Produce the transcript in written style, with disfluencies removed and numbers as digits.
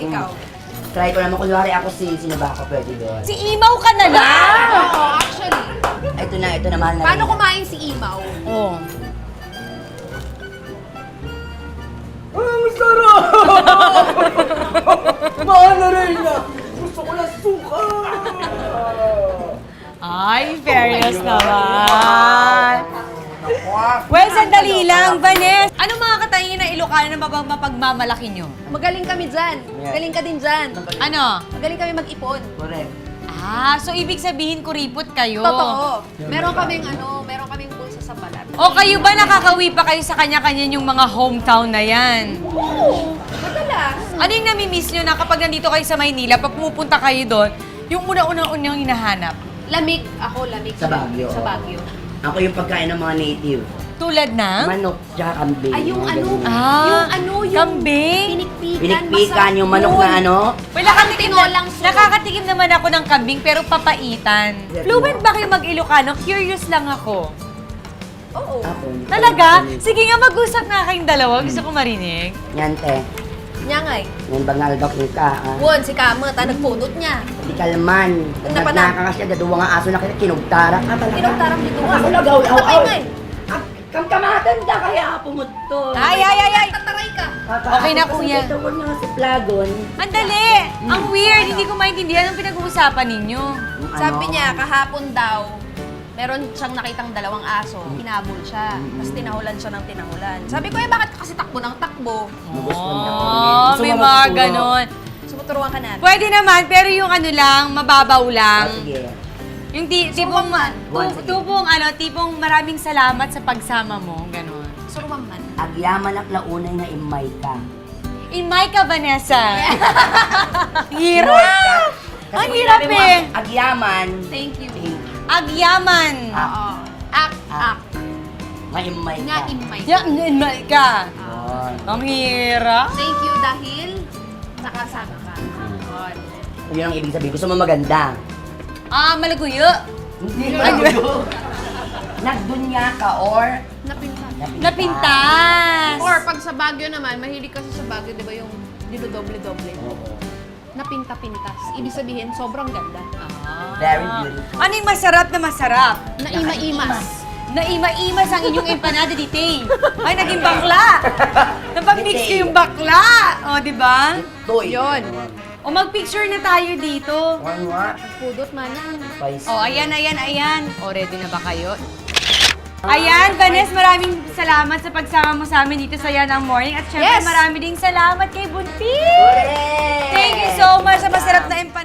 ikaw. Try ko naman, kunwari ako sino ba ako pwede doon? Si Imaw ka na lang! Oo, actually. Ito na, mahal na Paano rin. kumain si Imaw? Oh. Masarap! Mahal na rin na! Gusto ko na suka! Ay, fairness naman. Well, sandali lang, Vanessa. Ano mga katayin na Ilocano na mapagmamalaki nyo? Magaling kami dyan. Magaling ka din dyan. Ano? Magaling kami mag-ipon. Correct. Ah, so ibig sabihin kuripot kayo? Totoo. Meron kaming bulsa sa balat. O kayo ba nakakawi pa kayo sa kanya-kanya yung mga hometown na yan? Oo. Madalas. Ano yung namimiss nyo na kapag nandito kayo sa Maynila, pag pumupunta kayo doon, yung una-unang hinahanap? Lamig. Ako, lamig. Sa Baguio. Sa Baguio. Ako yung pagkain ng mga native. Tulad ng? Manok, tsaka kambing. Ay, yung mga ano? ganun. Yung kambing? pinikpikan. Pinikpikan yung manok na ano. Well, nakakatikim, tinolang soup. nakakatikim naman ako ng kambing pero papaitan. Fluent ba kayo mag-Ilocano? Curious lang ako. Oo. Ako. Talaga? Sige nga, mag-usap nga kayong dalawa. Gusto ko marinig. Yan, te. Nyangay. Yan bangal daw ka. Won, si Kamet, nagpunot niya. Di kalman. Napanag. Nagkakasya, gaduwa nga aso na kita, kinugtara ka talaga. Kinugtarang dito. Ako lagaw, Tatay nga eh. Kamkamatan ka kaya pumuto. Ay! Tataray ka. Okay na, kuya. Ito ko nga si Plagon. Ang dali! Ang weird! Hindi ko maintindihan ang pinag-uusapan ninyo. Sabi niya, kahapon daw, meron siyang nakitang dalawang aso. Hinabol siya. Tapos tinahulan siya ng tinahulan. Sabi ko, bakit kasi takbo ng takbo? Oh, may mga ganon. Sumuturuan ka natin. Pwede naman, pero yung ano lang, mababaw lang. Sige. Yung tipong, Once again. tipong maraming salamat sa pagsama mo, ganon. Suruman man. Agyaman ak launay nga imay ka. In my ka, Vanessa. Hirap! Ang hirap eh. Agyaman. Thank you. Agyaman. Oo. Ak. Maimay Nga ka. imay. In my ka. Yun. Ang hirap. Thank you dahil nakasama ka. Yun. Yun ang ibig sabihin. Gusto mo maganda. Ah, malaguyo. Hindi malayo. Nagdunya ka or Napinta. Napintas. Or pag sa Baguio naman, mahilig kasi sa Baguio, di ba yung dinodoble-doble? Oo. Napinta-pintas. Ibig sabihin, sobrang ganda. Very beautiful. Ano yung masarap na masarap? Naima-imas. Naima-imas ang inyong empanada di Tay. Ay, naging bakla. Napag-mix ko yung bakla. O, di ba? Toy. Yun. O, mag-picture na tayo dito. One what? Pudot man yan. Spicy. O, ayan. O, ready na ba kayo? Ayan, Vanessa, maraming salamat sa pagsama mo sa amin dito sa Yan ang Morning. At syempre, Yes! marami ding salamat kay Buntis. Correct! Thank you so much sa masarap na empanada.